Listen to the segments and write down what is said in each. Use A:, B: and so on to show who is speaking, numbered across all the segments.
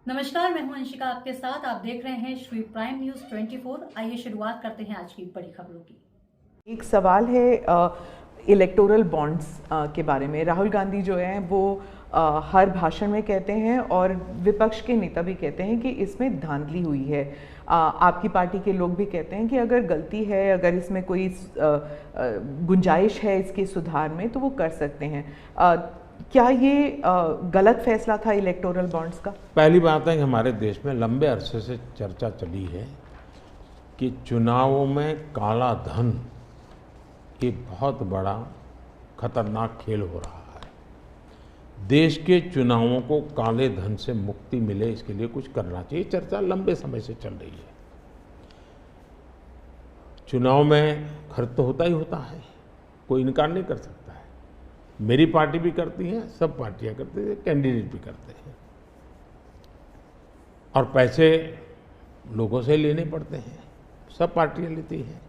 A: नमस्कार, मैं हूं अंशिका आपके साथ। आप देख रहे हैं श्री प्राइम न्यूज़ 24। आइए शुरुआत करते हैं आज की बड़ी खबरों की।
B: एक सवाल है इलेक्टोरल बॉन्ड्स के बारे में। राहुल गांधी जो हैं वो हर भाषण में कहते हैं और विपक्ष के नेता भी कहते हैं कि इसमें धांधली हुई है। आपकी पार्टी के लोग भी कहते हैं कि अगर गलती है, अगर इसमें कोई गुंजाइश है इसके सुधार में तो वो कर सकते हैं। क्या ये गलत फैसला था इलेक्टोरल बॉन्ड्स का?
C: पहली बात है कि हमारे देश में लंबे अरसे से चर्चा चली है कि चुनावों में काला धन एक बहुत बड़ा खतरनाक खेल हो रहा है। देश के चुनावों को काले धन से मुक्ति मिले, इसके लिए कुछ करना चाहिए। चर्चा लंबे समय से चल रही है। चुनाव में खर्च तो होता ही होता है, कोई इनकार नहीं कर सकता है। मेरी पार्टी भी करती है, सब पार्टियां करती हैं, कैंडिडेट भी करते हैं, और पैसे लोगों से लेने पड़ते हैं, सब पार्टियां लेती हैं।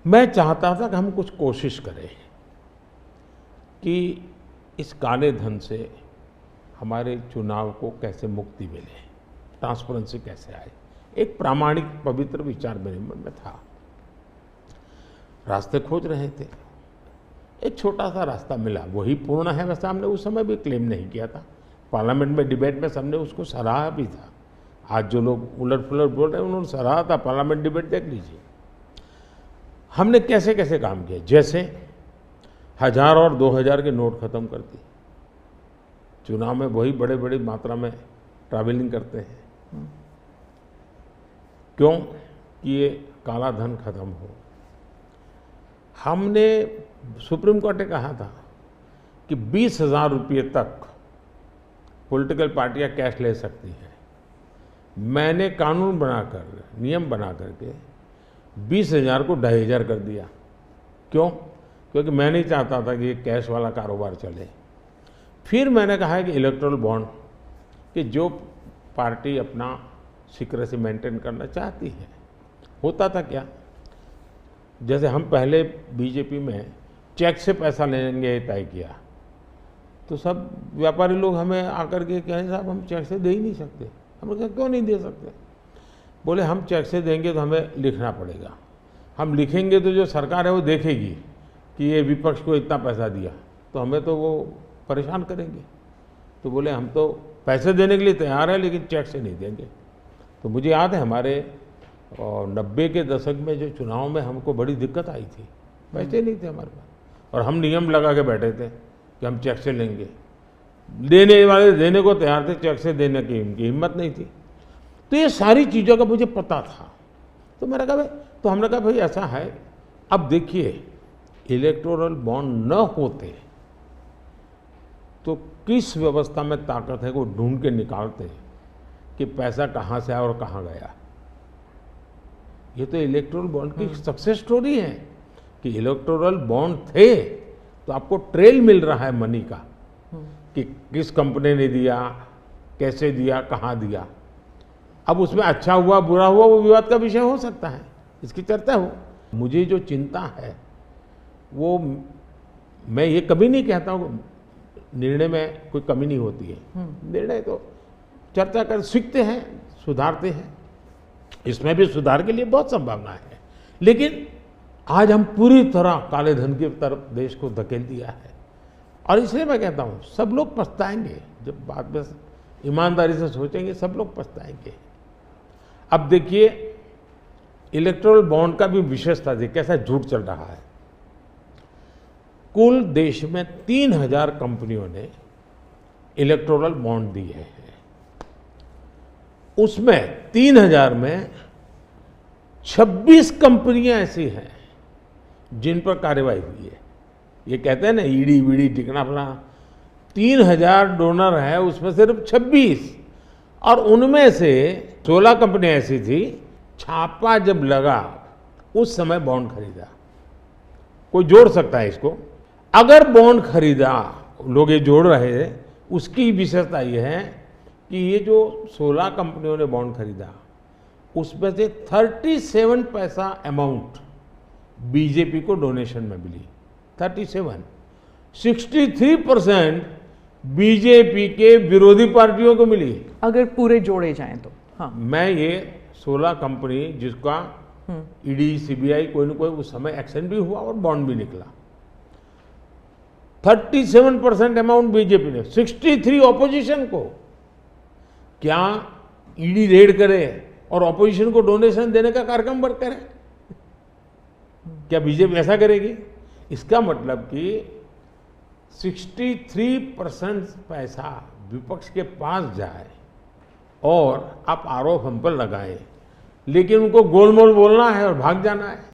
C: मैं चाहता था कि हम कुछ कोशिश करें कि इस काले धन से हमारे चुनाव को कैसे मुक्ति मिले, ट्रांसपेरेंसी कैसे आए। एक प्रामाणिक पवित्र विचार मेरे मन में था। रास्ते खोज रहे थे, एक छोटा सा रास्ता मिला, वही पूर्ण है। वैसे हमने उस समय भी क्लेम नहीं किया था, पार्लियामेंट में डिबेट में सबने उसको सराहा भी था। आज जो लोग उलट पुलट बोल रहे हैं उन्होंने सराहा था, पार्लियामेंट डिबेट देख लीजिए। हमने कैसे कैसे काम किया, जैसे 1000 और 2000 के नोट खत्म कर दिए। चुनाव में वही बड़े बड़ी मात्रा में ट्रैवलिंग करते हैं, क्यों कि ये काला धन खत्म हो। हमने सुप्रीम कोर्ट ने कहा था कि 20,000 रुपये तक पॉलिटिकल पार्टियां कैश ले सकती हैं। मैंने कानून बनाकर, नियम बना करके 20,000 को 2,500 कर दिया। क्यों? क्योंकि मैं नहीं चाहता था कि ये कैश वाला कारोबार चले। फिर मैंने कहा है कि इलेक्टोरल बॉन्ड, कि जो पार्टी अपना सीक्रेसी मेंटेन करना चाहती है। होता था क्या, जैसे हम पहले बीजेपी में चेक से पैसा लेंगे तय किया, तो सब व्यापारी लोग हमें आकर के कहें साहब हम चेक से दे ही नहीं सकते। हमने कहा क्यों नहीं दे सकते? बोले हम चेक से देंगे तो हमें लिखना पड़ेगा, हम लिखेंगे तो जो सरकार है वो देखेगी कि ये विपक्ष को इतना पैसा दिया, तो हमें तो वो परेशान करेंगे। तो बोले हम तो पैसे देने के लिए तैयार है लेकिन चेक से नहीं देंगे। तो मुझे याद है हमारे 90 के दशक में जो चुनाव में हमको बड़ी दिक्कत आई थी, पैसे नहीं थे हमारे पास, और हम नियम लगा के बैठे थे कि हम चेक से लेंगे। देने वाले देने को तैयार थे, चेक से देने की उनकी हिम्मत नहीं थी। तो ये सारी चीज़ों का मुझे पता था। तो मैंने कहा भाई, तो हमने कहा भाई ऐसा है, अब देखिए इलेक्टोरल बॉन्ड न होते तो किस व्यवस्था में ताकत है वो ढूंढ के निकालते कि पैसा कहाँ से आया और कहाँ गया। ये तो इलेक्टोरल बॉन्ड की सक्सेस स्टोरी है कि इलेक्टोरल बॉन्ड थे तो आपको ट्रेल मिल रहा है मनी का, कि किस कंपनी ने दिया, कैसे दिया, कहाँ दिया। अब उसमें अच्छा हुआ बुरा हुआ वो विवाद का विषय हो सकता है, इसकी चर्चा हो। मुझे जो चिंता है वो, मैं ये कभी नहीं कहता हूँ निर्णय में कोई कमी नहीं होती है। निर्णय तो चर्चा कर सीखते हैं, सुधारते हैं, इसमें भी सुधार के लिए बहुत संभावना है। लेकिन आज हम पूरी तरह काले धन की तरफ देश को धकेल दिया है, और इसलिए मैं कहता हूँ सब लोग पछताएंगे। जब बाद में ईमानदारी से सोचेंगे सब लोग पछताएंगे। अब देखिए इलेक्टोरल बॉन्ड का भी विशेषता देखिए कैसा झूठ चल रहा है। कुल देश में 3,000 कंपनियों ने इलेक्टोरल बॉन्ड दिए हैं। उसमें 3,000 में 26 कंपनियां ऐसी हैं जिन पर कार्रवाई हुई है। ये कहते हैं ना ईडी वीडी टिकना फला, 3,000 डोनर है, उसमें सिर्फ 26, और उनमें से 16 कंपनियां ऐसी थी छापा जब लगा उस समय बॉन्ड खरीदा। कोई जोड़ सकता है इसको? अगर बॉन्ड खरीदा, लोग ये जोड़ रहे हैं, उसकी विशेषता ये है कि ये जो 16 कंपनियों ने बॉन्ड खरीदा उसमें से 37 पैसा अमाउंट बीजेपी को डोनेशन में मिली। 37, 63% बीजेपी के विरोधी पार्टियों को मिली।
B: अगर पूरे जोड़े जाएं तो हाँ।
C: मैं ये 16 कंपनी जिसका ईडी सीबीआई कोई न कोई उस समय एक्शन भी हुआ और बॉन्ड भी निकला, 37% अमाउंट बीजेपी ने, 63 ऑपोजिशन को। क्या ईडी रेड करे और ऑपोजिशन को डोनेशन देने का कार्यक्रम वर्क करे? क्या बीजेपी ऐसा करेगी? इसका मतलब कि 63% पैसा विपक्ष के पास जाए और आप आरोप हम पर लगाएं, लेकिन उनको गोलमोल बोलना है और भाग जाना है।